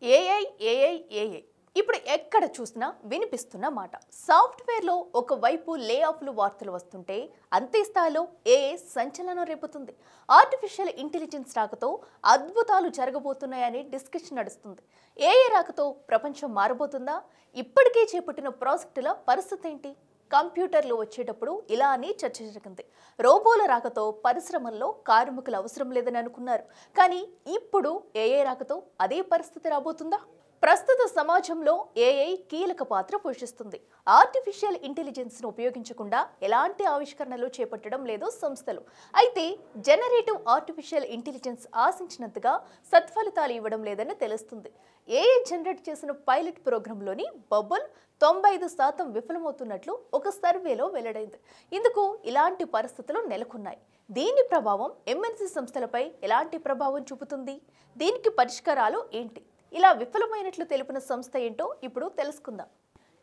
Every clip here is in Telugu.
ఏఐ ఏఐ ఏఐ ఇప్పుడు ఎక్కడ చూసినా వినిపిస్తున్న మాట. సాఫ్ట్వేర్లో ఒకవైపు లే ఆఫ్లు వార్తలు వస్తుంటే అంతే స్థాయిలో ఏఐ సంచలనం రేపుతుంది. ఆర్టిఫిషియల్ ఇంటెలిజెన్స్ రాకతో అద్భుతాలు జరగబోతున్నాయని డిస్కషన్ నడుస్తుంది. ఏఐ రాకతో ప్రపంచం మారబోతుందా? ఇప్పటికే చేపట్టిన ప్రాజెక్టుల పరిస్థితి ఏంటి? కంప్యూటర్లు వచ్చేటప్పుడు ఇలా అని చర్చ జరిగింది. రోబోల రాకతో పరిశ్రమల్లో కార్మికులు అవసరం లేదని అనుకున్నారు. కానీ ఇప్పుడు ఏఐ రాకతో అదే పరిస్థితి రాబోతుందా? ప్రస్తుత సమాజంలో ఏఐ కీలక పాత్ర పోషిస్తుంది. ఆర్టిఫిషియల్ ఇంటెలిజెన్స్ ను ఉపయోగించకుండా ఎలాంటి ఆవిష్కరణలు చేపట్టడం లేదు సంస్థలు. అయితే జనరేటివ్ ఆర్టిఫిషియల్ ఇంటెలిజెన్స్ ఆశించినంతగా సత్ఫలితాలు ఇవ్వడం లేదని తెలుస్తుంది. ఏఐ జనరేట్ చేసిన పైలట్ ప్రోగ్రాంలోని బబుల్ 95% విఫలమవుతున్నట్లు ఒక సర్వేలో వెల్లడైంది. ఇందుకు ఇలాంటి పరిస్థితులు నెలకొన్నాయి. దీని ప్రభావం ఎంఎన్సీ సంస్థలపై ఎలాంటి ప్రభావం చూపుతుంది? దీనికి పరిష్కారాలు ఏంటి? ఇలా విఫలమైనట్లు తెలిపిన సంస్థ ఏంటో ఇప్పుడు తెలుసుకుందాం.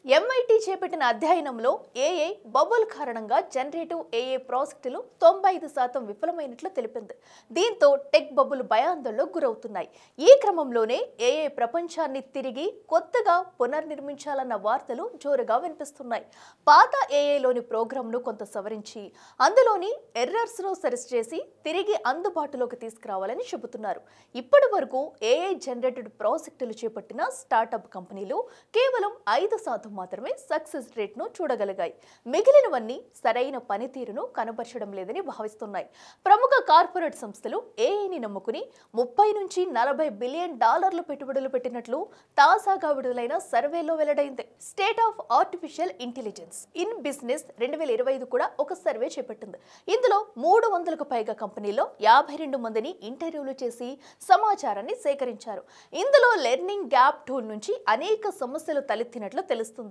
ఎంఐటి చేపట్టిన అధ్యయనంలో ఏఐ బబుల్ కారణంగా జనరేటివ్ ఏఐ ప్రాజెక్టులు 95% విఫలమైనట్లు తెలిపింది. దీంతో టెక్ బబుల్ భయాందోళనకు గురవుతున్నాయి. ఈ క్రమంలోనే ఏఐ ప్రపంచాన్ని తిరిగి కొత్తగా పునర్నిర్మించాలన్న వార్తలు జోరుగా వినిపిస్తున్నాయి. పాత ఏఐలోని ప్రోగ్రామ్ను కొంత సవరించి అందులోని ఎర్రర్స్ను సరిచేసి తిరిగి అందుబాటులోకి తీసుకురావాలని చెబుతున్నారు. ఇప్పటి వరకు ఏఐ జనరేటెడ్ ప్రాజెక్టులు చేపట్టిన స్టార్టప్ కంపెనీలు కేవలం 5% మాత్రమే సక్సెస్ రేట్ ను చూడగలిగాయి. మిగిలినవన్నీ సరైన పనితీరును కనబరచడం లేదని భావిస్తున్నాయి. ప్రముఖ కార్పొరేట్ సంస్థలు ఏఐని నమ్ముకుని 30 నుంచి 40 బిలియన్ డాలర్లు పెట్టుబడులు పెట్టినట్లు తాజాగా విడుదలైన సర్వేలో వెల్లడైంది. State of artificial intelligence in business 2025 కూడా ఒక సర్వే చేపట్టింది. ఇందులో 300కు పైగా కంపెనీల్లో 52 మందిని ఇంటర్వ్యూలు చేసి సమాచారాన్ని సేకరించారు. ఇందులో లెర్నింగ్ గ్యాప్ టూల్ నుంచి అనేక సమస్యలు తలెత్తినట్లు తెలుస్తుంది.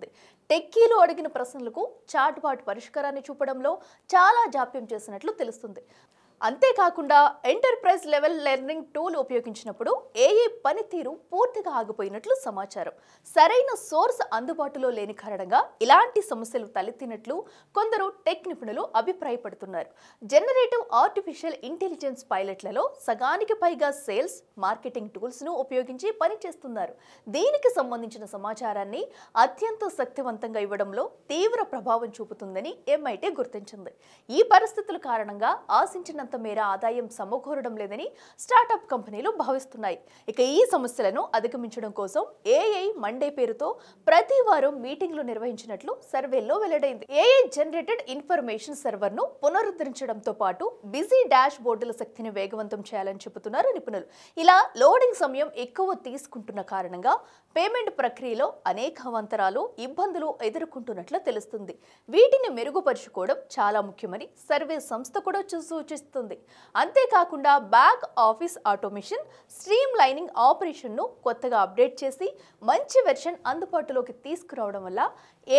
టెక్కీలు అడిగిన ప్రశ్నలకు చాట్ బాట్ పరిష్కారాన్ని చూపడంలో చాలా జాప్యం చేసినట్లు తెలుస్తుంది. అంతేకాకుండా ఎంటర్ప్రైజ్ లెవెల్ లెర్నింగ్ టూల్ ఉపయోగించినప్పుడు ఏఐ పనితీరు పూర్తిగా ఆగిపోయినట్లు సమాచారం. సరైన సోర్స్ అందుబాటులో లేని కారణంగా ఇలాంటి సమస్యలు తలెత్తినట్లు కొందరు టెక్ నిపుణులు అభిప్రాయపడుతున్నారు. జనరేటివ్ ఆర్టిఫిషియల్ ఇంటెలిజెన్స్ పైలట్లలో సగానికి పైగా సేల్స్, మార్కెటింగ్ టూల్స్ ను ఉపయోగించి పనిచేస్తున్నారు. దీనికి సంబంధించిన సమాచారాన్ని అత్యంత శక్తివంతంగా ఇవ్వడంలో తీవ్ర ప్రభావం చూపుతుందని ఎంఐటి గుర్తించింది. ఈ పరిస్థితుల కారణంగా ఆశించినంత మేర ఆదాయం సమకూరడం లేదని స్టార్టప్ కంపెనీలు భావిస్తున్నాయి. ఇక ఈ సమస్యలను అధిగమించడం కోసం ఏఐ మండే పేరుతో ప్రతి వారం మీటింగ్లు నిర్వహించినట్లు సర్వేల్లో వెల్లడైంది. ఏఐ జనరేటెడ్ ఇన్ఫర్మేషన్ సర్వర్ ను పునరుద్ధరించడంతో పాటు బిజీ డాష్ బోర్డుల శక్తిని వేగవంతం చేయాలని చెబుతున్నారు నిపుణులు. ఇలా లోడింగ్ సమయం ఎక్కువ తీసుకుంటున్న కారణంగా పేమెంట్ ప్రక్రియలో అనేక అవాంతరాలు, ఇబ్బందులు ఎదుర్కొంటున్నట్లు తెలుస్తుంది. వీటిని మెరుగుపరుచుకోవడం చాలా ముఖ్యమని సర్వే సంస్థ కూడా సూచిస్తుంది. అంతేకాకుండా back office automation, stream lining operation ను కొత్తగా అప్డేట్ చేసి మంచి వెర్షన్ అందుబాటులోకి తీసుకురావడం వల్ల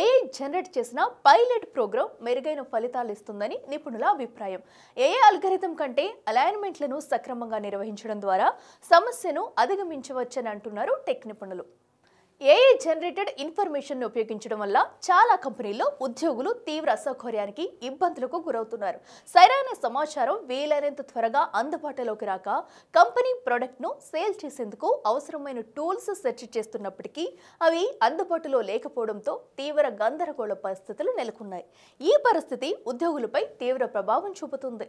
ఏఐ జనరేట్ చేసిన పైలట్ ప్రోగ్రామ్ మెరుగైన ఫలితాలు ఇస్తుందని నిపుణుల అభిప్రాయం. ఏఐ అల్గరిథం కంటే అలైన్మెంట్లను సక్రమంగా నిర్వహించడం ద్వారా సమస్యను అధిగమించవచ్చని అంటున్నారు టెక్ నిపుణులు. ఏఐ జనరేటెడ్ ఇన్ఫర్మేషన్ ను ఉపయోగించడం వల్ల చాలా కంపెనీల్లో ఉద్యోగులు తీవ్ర అసౌకర్యానికి, ఇబ్బందులకు గురవుతున్నారు. సరైన సమాచారం వీలైనంత త్వరగా అందుబాటులోకి రాక కంపెనీ ప్రొడక్ట్ ను సేల్ చేసేందుకు అవసరమైన టూల్స్ సెర్చ్ చేస్తున్నప్పటికీ అవి అందుబాటులో లేకపోవడంతో తీవ్ర గందరగోళ పరిస్థితులు నెలకొన్నాయి. ఈ పరిస్థితి ఉద్యోగులపై తీవ్ర ప్రభావం చూపుతుంది.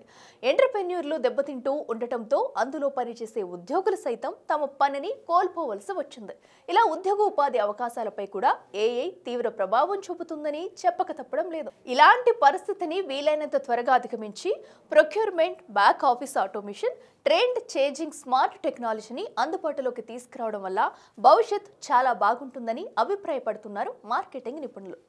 ఎంటర్‌ప్రెన్యూర్లు దెబ్బతింటూ ఉండటంతో అందులో పనిచేసే ఉద్యోగులు సైతం తమ పనిని కోల్పోవలసి వచ్చింది. ఇలా ఉద్యోగ ఉపాధి అవకాశాలపై కూడా ఏఐ తీవ్ర ప్రభావం చూపుతుందని చెప్పక తప్పడం లేదు. ఇలాంటి పరిస్థితిని వీలైనంత త్వరగా అధిగమించి procurement, back office automation, trend changing smart టెక్నాలజీని అందుబాటులోకి తీసుకురావడం వల్ల భవిష్యత్ చాలా బాగుంటుందని అభిప్రాయపడుతున్నారు మార్కెటింగ్ నిపుణులు.